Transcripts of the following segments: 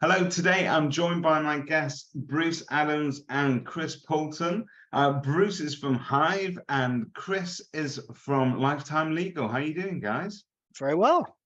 Hello, today I'm joined by my guests, Bruce Adams and Chris Poulton. Bruce is from Hive and Chris is from Lifetime Legal. How are you doing, guys? Very well.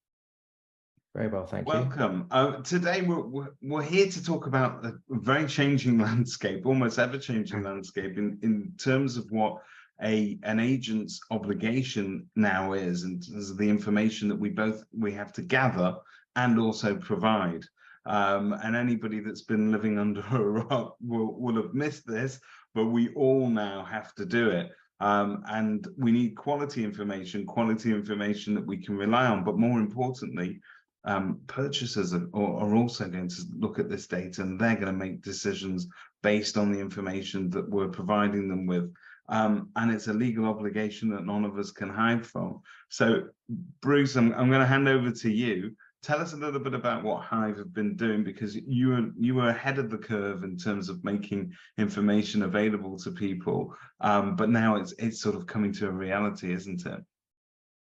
Very well, thank you. Welcome. Today we're here to talk about a very changing landscape, almost ever-changing landscape in terms of what an agent's obligation now is, in terms of the information that we have to gather and also provide. And anybody that's been living under a rock will have missed this, but we all now have to do it. And we need quality information that we can rely on, but more importantly, purchasers are also going to look at this data and they're going to make decisions based on the information that we're providing them with. And it's a legal obligation that none of us can hide from. So, Bruce, I'm going to hand over to you. Tell us a little bit about what Hive have been doing, because you were ahead of the curve in terms of making information available to people, but now it's sort of coming to a reality, isn't it?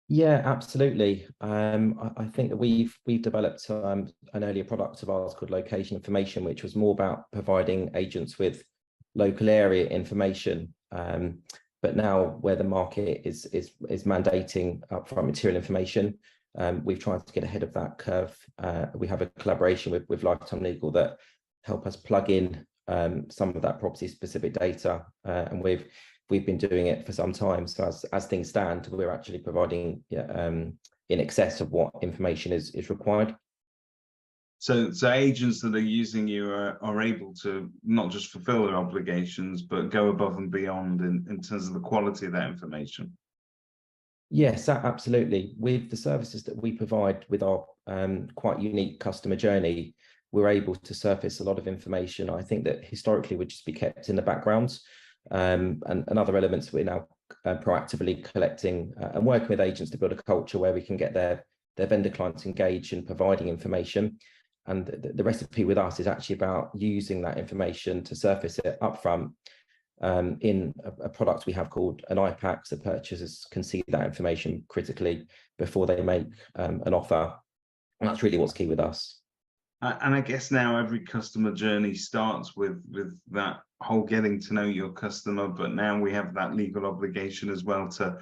Yeah, absolutely. I think that we've developed an earlier product of ours called Location Information, which was more about providing agents with local area information. But now, where the market is mandating upfront material information, we've tried to get ahead of that curve. We have a collaboration with Lifetime Legal that help us plug in some of that property-specific data, and we've been doing it for some time. So as things stand, we're actually providing in excess of what information is required. So agents that are using you are able to not just fulfill their obligations, but go above and beyond in terms of the quality of that information. Yes, absolutely. With the services that we provide with our quite unique customer journey, we're able to surface a lot of information. I think that historically would just be kept in the background, and other elements we're now proactively collecting and working with agents to build a culture where we can get their vendor clients engaged in providing information. And the recipe with us is actually about using that information to surface it upfront in a product we have called an IPAC, so purchasers can see that information critically before they make an offer. And that's really what's key with us. And I guess now every customer journey starts with that whole getting to know your customer, but now we have that legal obligation as well to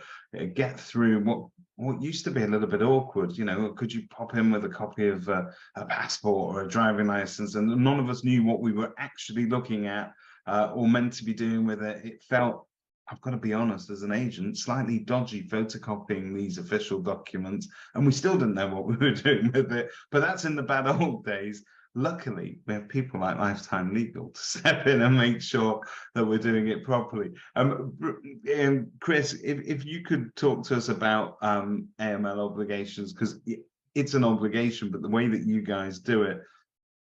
get through what used to be a little bit awkward. You know, could you pop in with a copy of a passport or a driving license? And none of us knew what we were actually looking at or meant to be doing with it. It felt, I've got to be honest, as an agent, slightly dodgy photocopying these official documents, and we still didn't know what we were doing with it. But that's in the bad old days. Luckily, we have people like Lifetime Legal to step in and make sure that we're doing it properly. Chris, if you could talk to us about AML obligations, because it's an obligation, but the way that you guys do it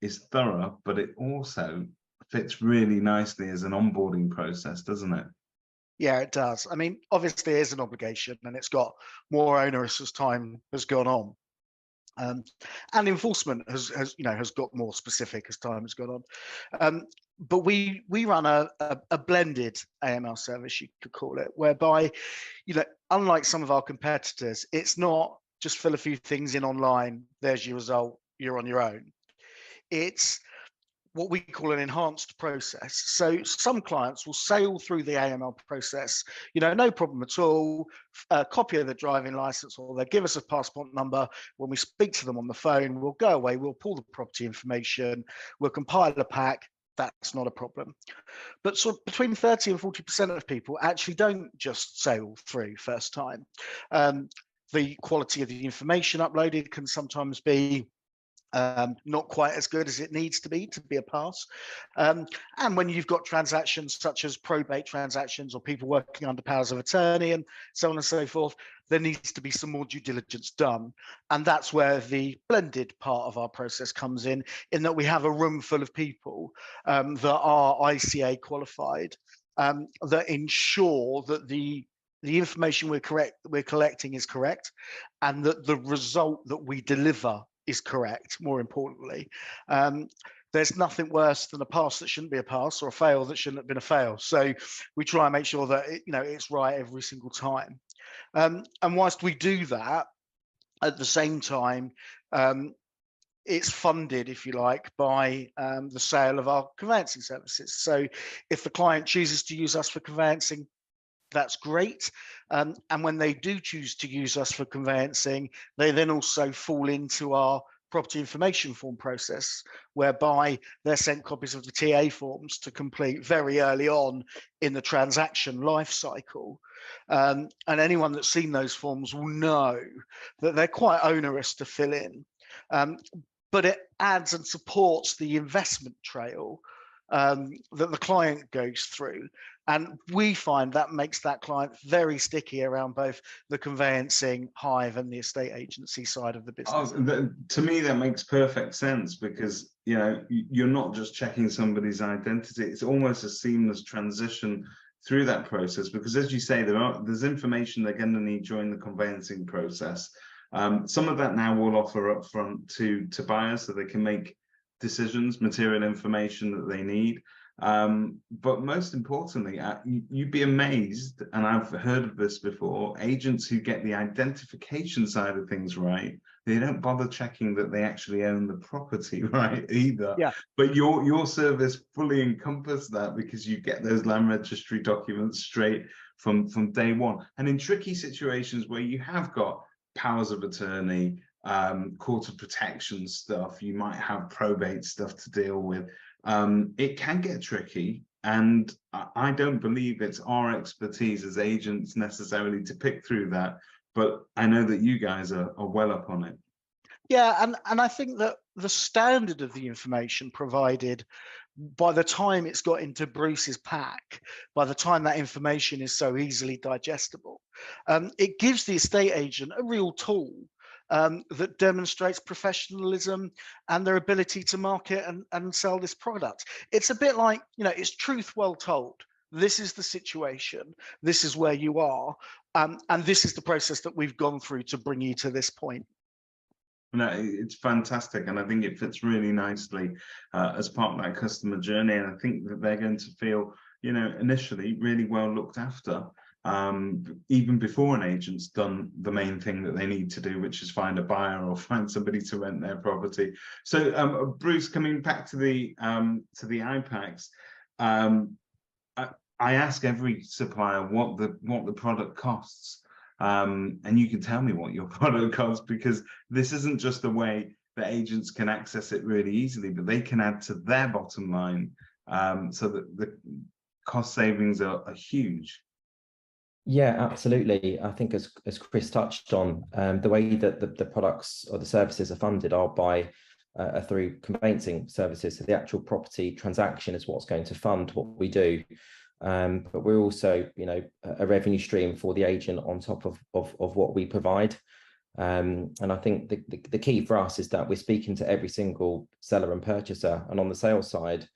is thorough, but it also fits really nicely as an onboarding process, doesn't it? Yeah, it does. I mean, obviously it is an obligation and it's got more onerous as time has gone on. And enforcement has got more specific as time has gone on. But we run a blended AML service, you could call it, whereby, unlike some of our competitors, it's not just fill a few things in online, there's your result, you're on your own. It's what we call an enhanced process. So some clients will sail through the AML process, no problem at all, a copy of the driving license, or they'll give us a passport number. When we speak to them on the phone, we'll go away, we'll pull the property information, we'll compile a pack. That's not a problem. But sort of between 30 and 40% of people actually don't just sail through first time. The quality of the information uploaded can sometimes be not quite as good as it needs to be a pass. And when you've got transactions such as probate transactions or people working under powers of attorney and so on and so forth, there needs to be some more due diligence done. And that's where the blended part of our process comes in that we have a room full of people that are ICA qualified, that ensure that the information we're collecting is correct, and that the result that we deliver is correct, more importantly. There's nothing worse than a pass that shouldn't be a pass, or a fail that shouldn't have been a fail. So we try and make sure that it's right every single time. And whilst we do that, at the same time, it's funded, if you like, by the sale of our conveyancing services. So if the client chooses to use us for conveyancing, that's great. And when they do choose to use us for conveyancing, they then also fall into our property information form process, whereby they're sent copies of the TA forms to complete very early on in the transaction life cycle. And anyone that's seen those forms will know that they're quite onerous to fill in. But it adds and supports the investment trail that the client goes through. And we find that makes that client very sticky around both the conveyancing, Hive, and the estate agency side of the business. To me, that makes perfect sense, because you're not just checking somebody's identity. It's almost a seamless transition through that process, because, as you say, there's information they're going to need during the conveyancing process. Some of that now we'll offer up front to buyers, so they can make decisions, material information that they need. But most importantly, you'd be amazed, and I've heard of this before, agents who get the identification side of things right, they don't bother checking that they actually own the property right either. Yeah. But your service fully encompasses that, because you get those land registry documents straight from day one. And in tricky situations where you have got powers of attorney, court of protection stuff, you might have probate stuff to deal with. It can get tricky, and I don't believe it's our expertise as agents necessarily to pick through that, but I know that you guys are well up on it. Yeah, and I think that the standard of the information provided, by the time it's got into Bruce's pack, by the time that information is so easily digestible, it gives the estate agent a real tool that demonstrates professionalism and their ability to market and sell this product. It's a bit like, it's truth well told. This is the situation, this is where you are, and this is the process that we've gone through to bring you to this point. No, it's fantastic, and I think it fits really nicely as part of that customer journey. And I think that they're going to feel, initially really well looked after, even before an agent's done the main thing that they need to do, which is find a buyer or find somebody to rent their property. So, Bruce, coming back to the iPacs, I ask every supplier what the product costs. And you can tell me what your product costs, because this isn't just a way that agents can access it really easily, but they can add to their bottom line, so that the cost savings are huge. Yeah, absolutely. I think as Chris touched on, the way that the products or the services are funded are through conveyancing services. So the actual property transaction is what's going to fund what we do. But we're also, a revenue stream for the agent on top of what we provide. And I think the key for us is that we're speaking to every single seller and purchaser. And on the sales side,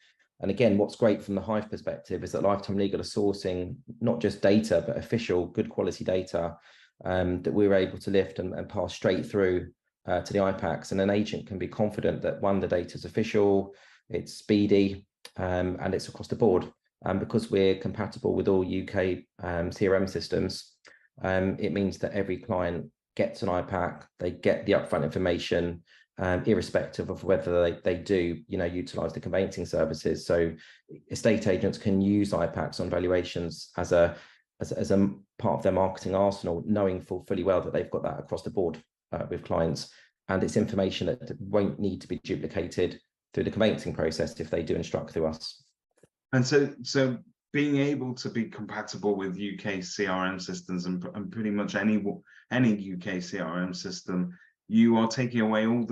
and again, what's great from the Hive perspective is that Lifetime Legal are sourcing not just data, but official, good quality data that we're able to lift and pass straight through to the iPacs. And an agent can be confident that, one, the data is official, it's speedy, and it's across the board. Because we're compatible with all UK CRM systems, it means that every client gets an iPac, they get the upfront information, irrespective of whether they do, utilize the conveyancing services. So estate agents can use iPacs on valuations as a part of their marketing arsenal, knowing fully well that they've got that across the board with clients. And it's information that won't need to be duplicated through the conveyancing process if they do instruct through us. And so being able to be compatible with UK CRM systems and pretty much any UK CRM system, you are taking away all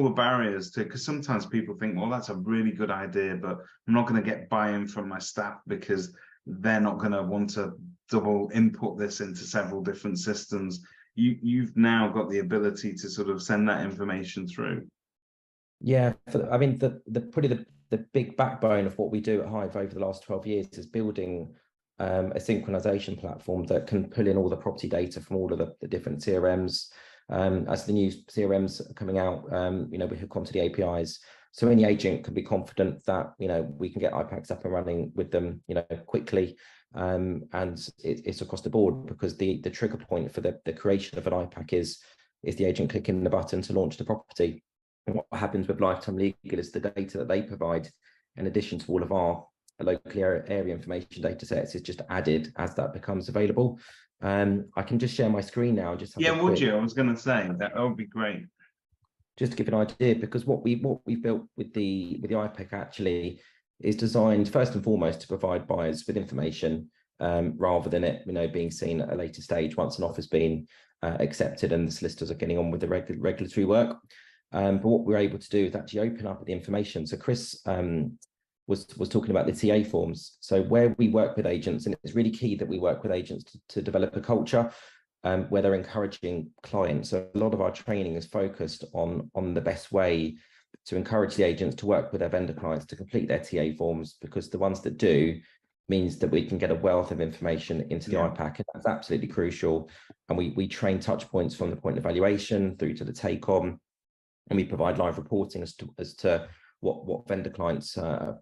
the barriers to, because sometimes people think, well, that's a really good idea, but I'm not going to get buy-in from my staff because they're not going to want to double input this into several different systems. You've now got the ability to sort of send that information through. Yeah, I mean, the big backbone of what we do at Hive over the last 12 years is building a synchronization platform that can pull in all the property data from all of the different CRMs. As the new CRMs are coming out, we hook onto the APIs. So any agent can be confident that, we can get iPacs up and running with them, quickly. And it's across the board, because the trigger point for the creation of an iPac is the agent clicking the button to launch the property. And what happens with Lifetime Legal is the data that they provide, in addition to all of our local area information data sets, is just added as that becomes available. I can just share my screen now and just have would you? I was going to say that would be great. Just to give an idea, because what we built with the IPEC actually is designed first and foremost to provide buyers with information, rather than it being seen at a later stage once an offer's been accepted and the solicitors are getting on with the regulatory work. But what we're able to do is actually open up the information. So Chris was talking about the TA forms. So where we work with agents, and it's really key that we work with agents to develop a culture where they're encouraging clients. So a lot of our training is focused on the best way to encourage the agents to work with their vendor clients to complete their TA forms, because the ones that do means that we can get a wealth of information into the IPAC, and that's absolutely crucial. And we train touch points from the point of valuation through to the take on, and we provide live reporting as to what vendor clients are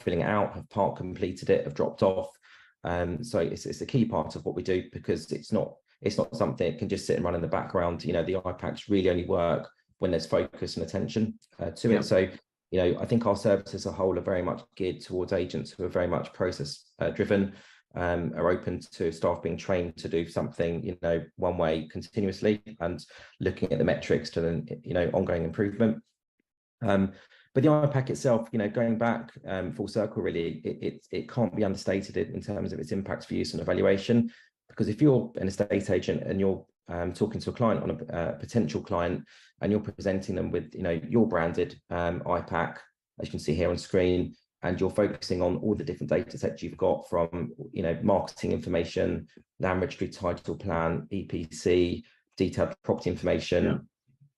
filling out, have part completed it, have dropped off. So it's a key part of what we do, because it's not something that can just sit and run in the background. The IPACs really only work when there's focus and attention to it. So I think our services as a whole are very much geared towards agents who are very much process driven, are open to staff being trained to do something one way continuously, and looking at the metrics to then ongoing improvement. But the IPAC itself, going back full circle, really, it can't be understated in terms of its impacts for use and evaluation. Because if you're an estate agent and you're talking to a client on a potential client, and you're presenting them with your branded IPAC, as you can see here on screen, and you're focusing on all the different data sets you've got from marketing information, land registry title plan, EPC, detailed property information,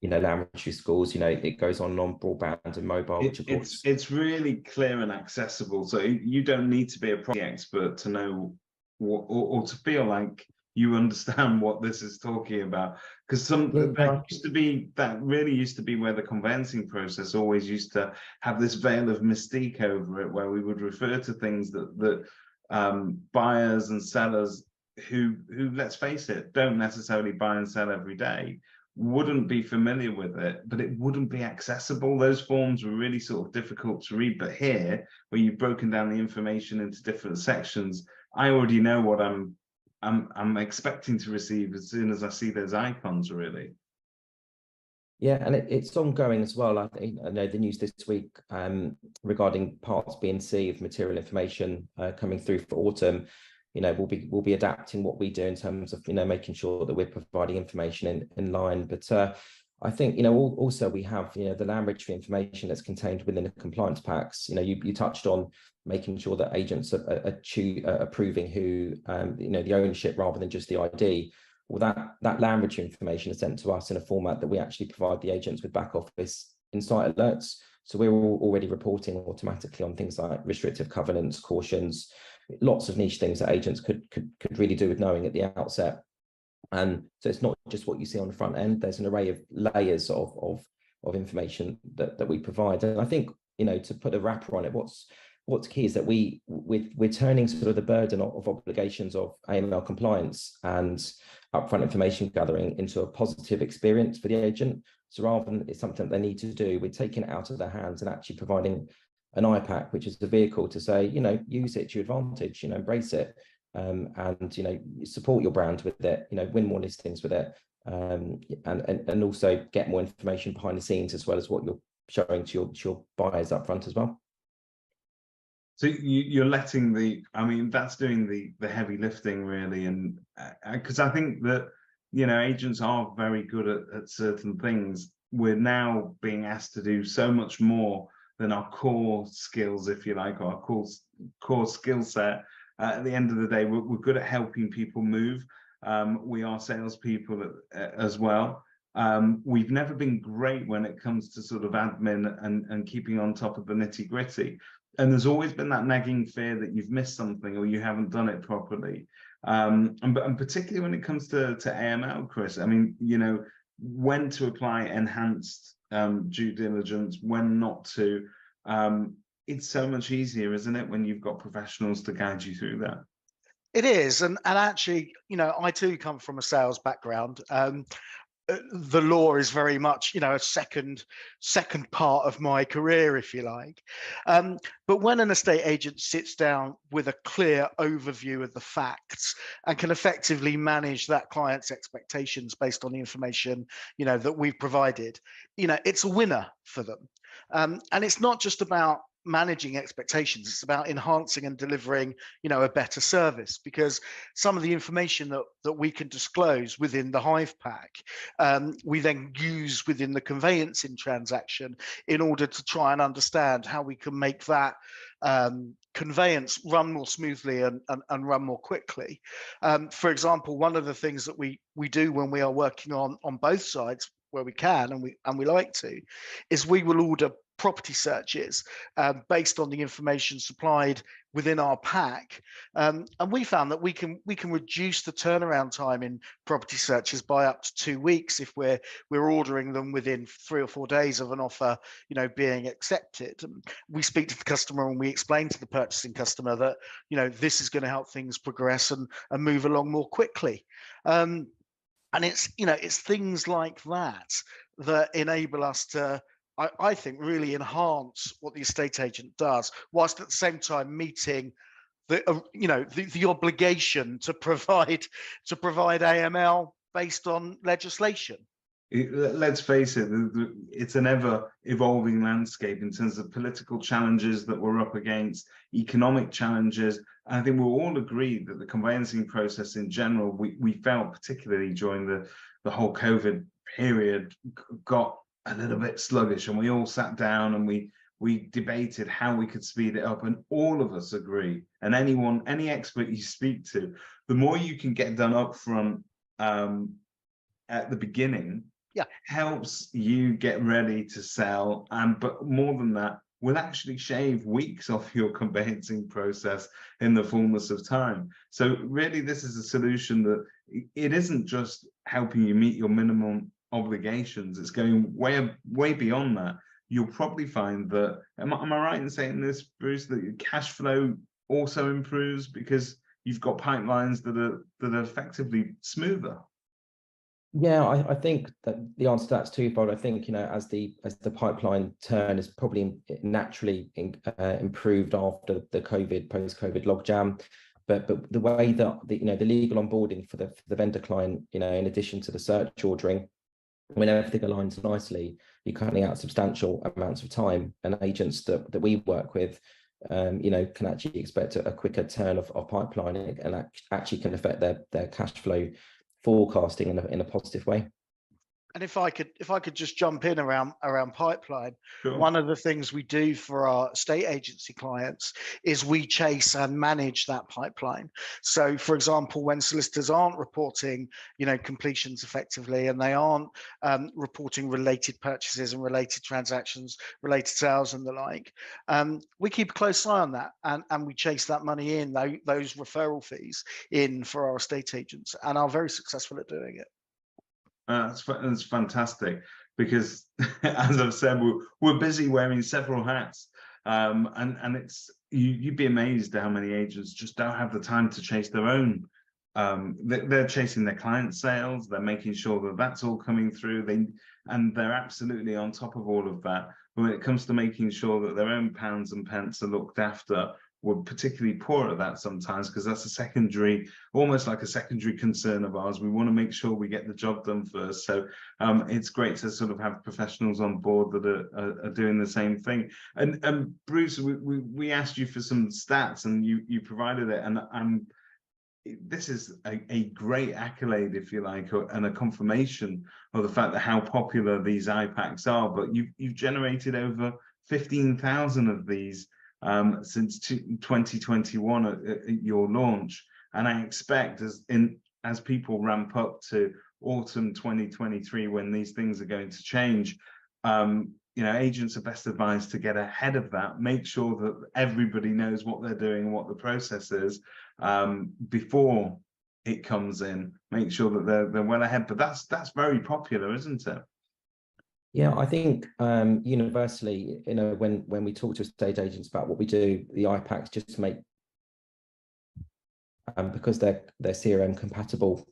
land registry scores, it goes on broadband and mobile. It's really clear and accessible, so you don't need to be a property expert to know what, or to feel like you understand what this is talking about, because that really used to be where the conveyancing process always used to have this veil of mystique over it, where we would refer to things that buyers and sellers who let's face it, don't necessarily buy and sell every day, wouldn't be familiar with it, but it wouldn't be accessible. Those forms were really sort of difficult to read. But here, where you've broken down the information into different sections, I already know what I'm expecting to receive as soon as I see those icons, really. Yeah, and it's ongoing as well. I know the news this week regarding Parts B and C of material information coming through for autumn. We'll be adapting what we do in terms of making sure that we're providing information in line. But I think also we have the land registry information that's contained within the compliance packs. You touched on making sure that agents are approving who the ownership rather than just the ID. Well, that land registry information is sent to us in a format that we actually provide the agents with back office insight alerts. So we're already reporting automatically on things like restrictive covenants, cautions, lots of niche things that agents could really do with knowing at the outset. And so it's not just what you see on the front end. There's an array of layers of information that we provide. And I think to put a wrapper on it, what's key is that we're turning sort of the burden of obligations of AML compliance and upfront information gathering into a positive experience for the agent. So rather than it's something they need to do, we're taking it out of their hands and actually providing an IPAC, which is the vehicle to say, use it to your advantage, embrace it, and support your brand with it, win more listings with it, and also get more information behind the scenes, as well as what you're showing to your buyers up front as well. So you're letting that's doing the heavy lifting, really, and because I think that agents are very good at certain things. We're now being asked to do so much more than our core skills, if you like, or our core skill set. At the end of the day, we're good at helping people move. We are salespeople as well. We've never been great when it comes to sort of admin and keeping on top of the nitty gritty. And there's always been that nagging fear that you've missed something or you haven't done it properly. And particularly when it comes to AML, Chris, when to apply enhanced due diligence, when not to. It's so much easier, isn't it, when you've got professionals to guide you through that? It is, and actually, I too come from a sales background. the law is very much, a second part of my career, if you like. But when an estate agent sits down with a clear overview of the facts and can effectively manage that client's expectations based on the information, that we've provided, it's a winner for them. And it's not just about managing expectations, it's about enhancing and delivering a better service, because some of the information that we can disclose within the Hive pack, we then use within the conveyancing transaction in order to try and understand how we can make that conveyance run more smoothly and run more quickly. For example, one of the things that we do when we are working on both sides, where we can and we like to, is we will order property searches based on the information supplied within our pack, and we found that we can reduce the turnaround time in property searches by up to 2 weeks if we're ordering them within 3 or 4 days of an offer being accepted. We speak to the customer and we explain to the purchasing customer that this is going to help things progress and move along more quickly. And it's things like that that enable us to, I think, really enhance what the estate agent does, whilst at the same time meeting the obligation to provide AML based on legislation. Let's face it, it's an ever-evolving landscape in terms of political challenges that we're up against, economic challenges. I think we'll all agree that the conveyancing process in general, we felt particularly during the whole COVID period, got a little bit sluggish, and we all sat down and we debated how we could speed it up, and all of us agree, and any expert you speak to, the more you can get done up front at the beginning, helps you get ready to sell. But more than that, will actually shave weeks off your conveyancing process in the fullness of time. So really, this is a solution that it isn't just helping you meet your minimum obligations, it's going way beyond that. You'll probably find that, am I right in saying this, Bruce, that your cash flow also improves because you've got pipelines that are effectively smoother? Yeah, I think that the answer to that's twofold. I think as the pipeline turn is probably naturally improved after the post-COVID logjam, but the way that the legal onboarding for the vendor client, in addition to the search ordering, when everything aligns nicely, you're cutting out substantial amounts of time, and agents that we work with, can actually expect a quicker turn of pipeline, and actually can affect their cash flow forecasting in a positive way. And if I could just jump in around pipeline, Sure. One of the things we do for our estate agency clients is we chase and manage that pipeline. So, for example, when solicitors aren't reporting, completions effectively, and they aren't reporting related purchases and related transactions, related sales and the like, we keep a close eye on that, and we chase that money in, those referral fees in for our estate agents, and are very successful at doing it. That's fantastic, because as I've said, we're busy wearing several hats, and it's you'd be amazed at how many agents just don't have the time to chase their own. They're chasing their client sales, they're making sure that that's all coming through, and they're absolutely on top of all of that. But when it comes to making sure that their own pounds and pence are looked after, we're particularly poor at that sometimes, because that's almost like a secondary concern of ours. We want to make sure we get the job done first. So it's great to sort of have professionals on board that are doing the same thing. And Bruce, we asked you for some stats, and you provided it, and this is a great accolade, if you like, and a confirmation of the fact that how popular these iPacks are. But you've generated over 15,000 of these since 2021 at your launch, and I expect as people ramp up to autumn 2023, when these things are going to change, agents are best advised to get ahead of that, make sure that everybody knows what they're doing and what the process is before it comes in, make sure that they're well ahead. But that's very popular, isn't it? Yeah, I think universally, when we talk to estate agents about what we do, the iPacks just to make, because they're CRM compatible,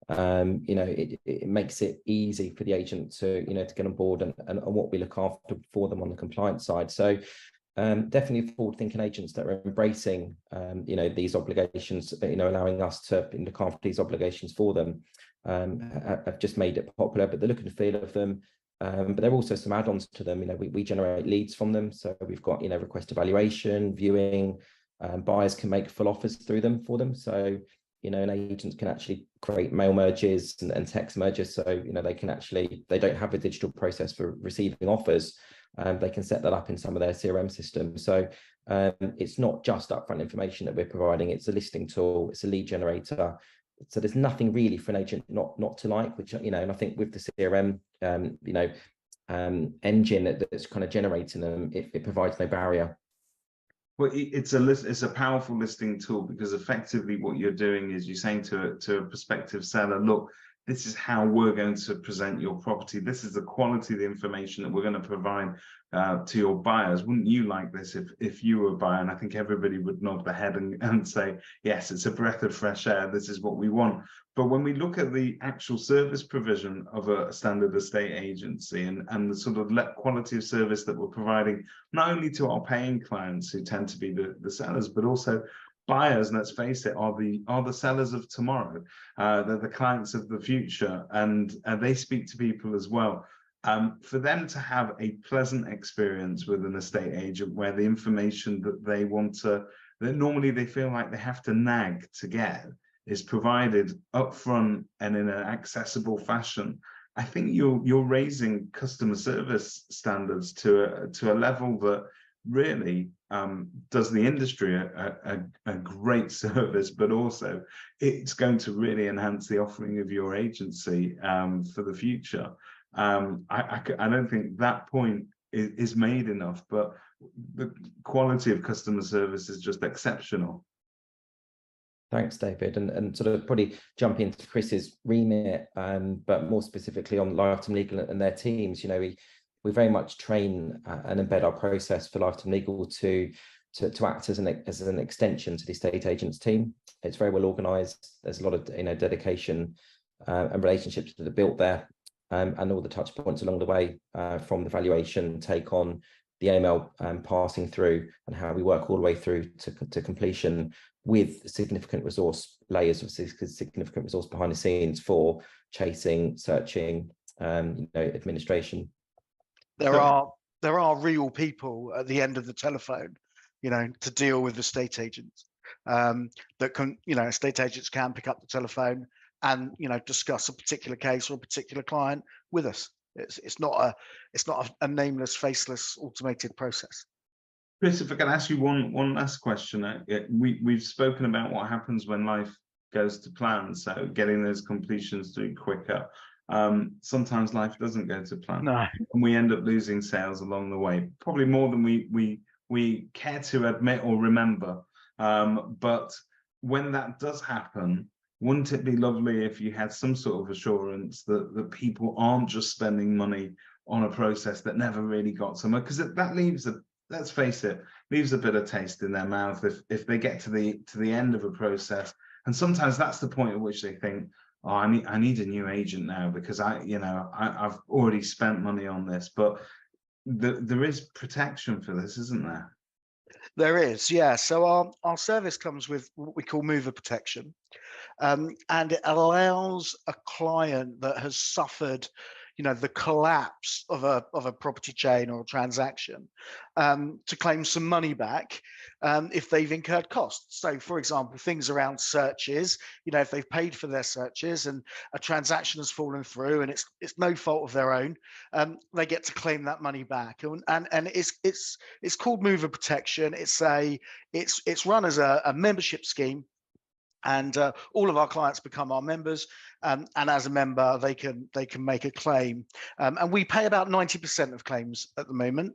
You know, it makes it easy for the agent to, you know, to get on board and what we look after for them on the compliance side. So definitely forward-thinking agents that are embracing, you know, these obligations, you know, allowing us to look after these obligations for them, have just made it popular. But the look and feel of them, but there are also some add-ons to them. You know, we generate leads from them, so we've got, you know, request evaluation, viewing, buyers can make full offers through them for them. So, you know, an agent can actually create mail merges and text merges. So, you know, they can actually, they don't have a digital process for receiving offers. They can set that up in some of their CRM systems. So it's not just upfront information that we're providing. It's a listing tool. It's a lead generator. So there's nothing really for an agent not to like, which, you know, and I think with the CRM, you know, engine that's kind of generating them, it provides no barrier. Well, it's a powerful listing tool, because effectively what you're doing is you're saying to a prospective seller, look, this is how we're going to present your property. This is the quality of the information that we're going to provide to your buyers. Wouldn't you like this if you were a buyer? And I think everybody would nod their head and say, yes, it's a breath of fresh air. This is what we want. But when we look at the actual service provision of a standard estate agency and the sort of quality of service that we're providing, not only to our paying clients who tend to be the sellers, but also buyers, let's face it, are the sellers of tomorrow. They're the clients of the future, and they speak to people as well. For them to have a pleasant experience with an estate agent, where the information that they want to, that normally they feel like they have to nag to get, is provided upfront and in an accessible fashion, I think you're raising customer service standards to a level that really does the industry a great service, but also it's going to really enhance the offering of your agency for the future. I don't think that point is made enough, but the quality of customer service is just exceptional. Thanks, David, and sort of probably jump into Chris's remit, but more specifically on Lifetime Legal and their teams. You know, we very much train and embed our process for Lifetime Legal to act as an extension to the estate agents team. It's very well organised. There's a lot of, you know, dedication and relationships that are built there, and all the touch points along the way, from the valuation, take on the AML, passing through, and how we work all the way through to completion, with significant resource layers of significant resource behind the scenes for chasing, searching, you know, administration. There are real people at the end of the telephone, you know, to deal with estate agents, that can, you know, estate agents can pick up the telephone and, you know, discuss a particular case or a particular client with us. It's not a nameless, faceless, automated process. Chris, if I can ask you one last question. We've spoken about what happens when life goes to plan, so getting those completions through quicker. Sometimes life doesn't go to plan, no, and we end up losing sales along the way, probably more than we care to admit or remember. But when that does happen, wouldn't it be lovely if you had some sort of assurance that people aren't just spending money on a process that never really got somewhere? Because that leaves let's face it, leaves a bitter taste in their mouth if they get to the end of a process, and sometimes that's the point at which they think, oh, I need a new agent now, because I've already spent money on this. But there is protection for this, isn't there? There is, yeah. So our service comes with what we call mover protection, and it allows a client that has suffered, you know, the collapse of a property chain or a transaction, to claim some money back if they've incurred costs. So, for example, things around searches, you know, if they've paid for their searches and a transaction has fallen through and it's no fault of their own, they get to claim that money back. And it's called mover protection. It's run as a membership scheme. And all of our clients become our members, and as a member, they can make a claim, and we pay about 90% of claims at the moment.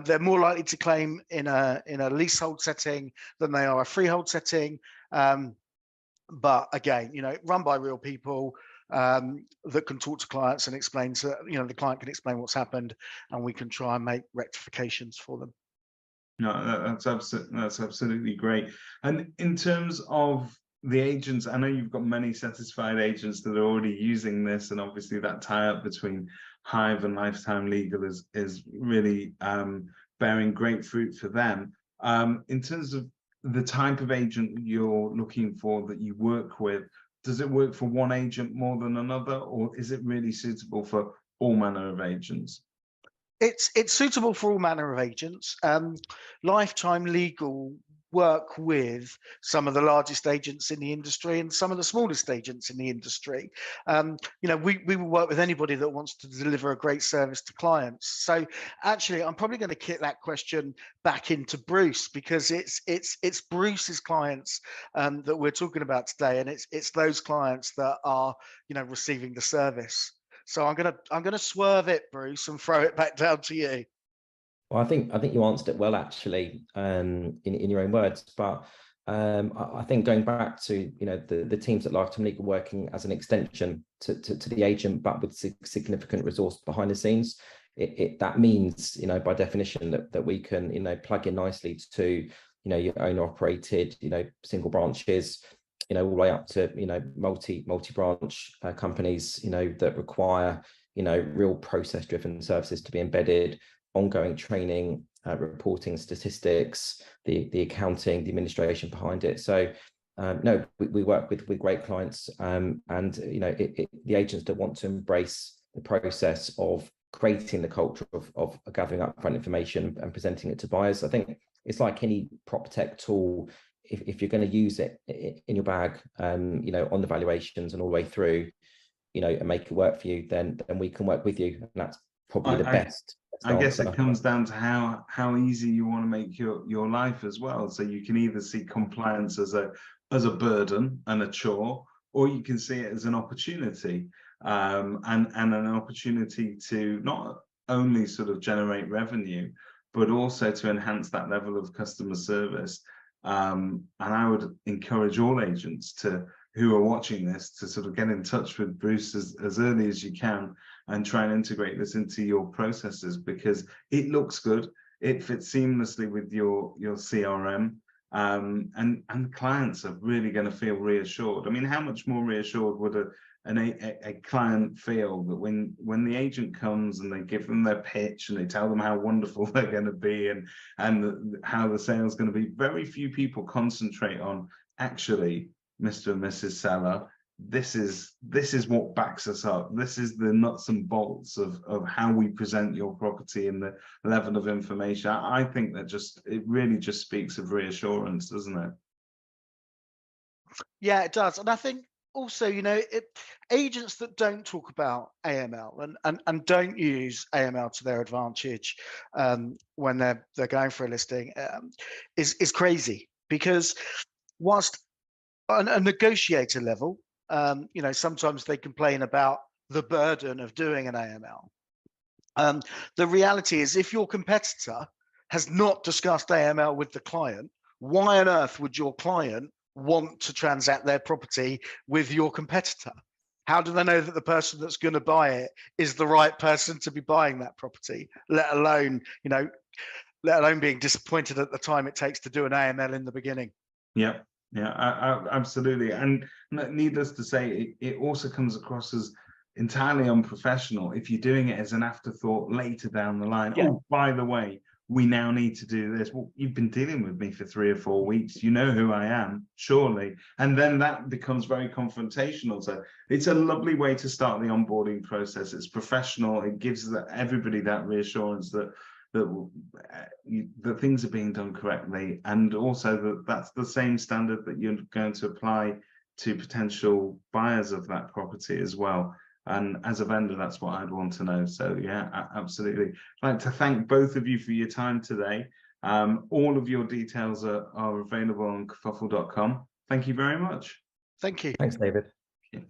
They're more likely to claim in a leasehold setting than they are a freehold setting, but again, you know, run by real people that can talk to clients and explain to, you know, the client can explain what's happened, and we can try and make rectifications for them. No, that's absolutely great. And in terms of the agents, I know you've got many satisfied agents that are already using this, and obviously that tie-up between Hive and Lifetime Legal is really bearing great fruit for them. In terms of the type of agent you're looking for that you work with, does it work for one agent more than another, or is it really suitable for all manner of agents? It's suitable for all manner of agents. Lifetime Legal work with some of the largest agents in the industry and some of the smallest agents in the industry. We will work with anybody that wants to deliver a great service to clients. So actually, I'm probably going to kick that question back into Bruce, because it's Bruce's clients that we're talking about today, and it's those clients that are receiving the service. So I'm gonna swerve it, Bruce, and throw it back down to you. Well, I think you answered it well, actually, in your own words. But I think going back to the teams at Lifetime Legal working as an extension to the agent, but with significant resource behind the scenes, that means by definition that we can plug in nicely to your owner operated single branches, all the way up to multi-branch companies that require real process driven services to be embedded, ongoing training, reporting, statistics, the accounting, the administration behind it. So no, we work with great clients, and the agents that want to embrace the process of creating the culture of gathering upfront information and presenting it to buyers. I think it's like any prop tech tool. If you're going to use it in your bag, on the valuations and all the way through, and make it work for you, then we can work with you, and that's probably the best. I guess it comes down to how easy you want to make your life as well. So you can either see compliance as a burden and a chore, or you can see it as an opportunity, and an opportunity to not only sort of generate revenue, but also to enhance that level of customer service. And I would encourage all agents who are watching this to sort of get in touch with Bruce as early as you can and try and integrate this into your processes, because it looks good, it fits seamlessly with your CRM, and clients are really going to feel reassured. I mean, how much more reassured would a client feel that when the agent comes and they give them their pitch and they tell them how wonderful they're going to be and how the sale is going to be? Very few people concentrate on, actually, Mr. and Mrs. Seller, this is what backs us up. This is the nuts and bolts of how we present your property and the level of information. I think that it really just speaks of reassurance, doesn't it? Yeah, it does. And I think also, agents that don't talk about AML and don't use AML to their advantage when they're going for a listing is crazy, because whilst on a negotiator level, sometimes they complain about the burden of doing an AML. The reality is, if your competitor has not discussed AML with the client, why on earth would your client want to transact their property with your competitor? How do they know that the person that's going to buy it is the right person to be buying that property, let alone being disappointed at the time it takes to do an AML in the beginning? Yeah, absolutely. And needless to say, it also comes across as entirely unprofessional if you're doing it as an afterthought later down the line. Yeah. Oh, by the way, we now need to do this. Well, you've been dealing with me for 3 or 4 weeks. You know who I am, surely. And then that becomes very confrontational. So it's a lovely way to start the onboarding process. It's professional. It gives everybody that reassurance that things are being done correctly, and also that's the same standard that you're going to apply to potential buyers of that property as well. And as a vendor, that's what I'd want to know. So yeah, absolutely. I'd like to thank both of you for your time today. All of your details are available on kerfuffle.com. Thank you very much. Thank you. Thanks, David. Yeah.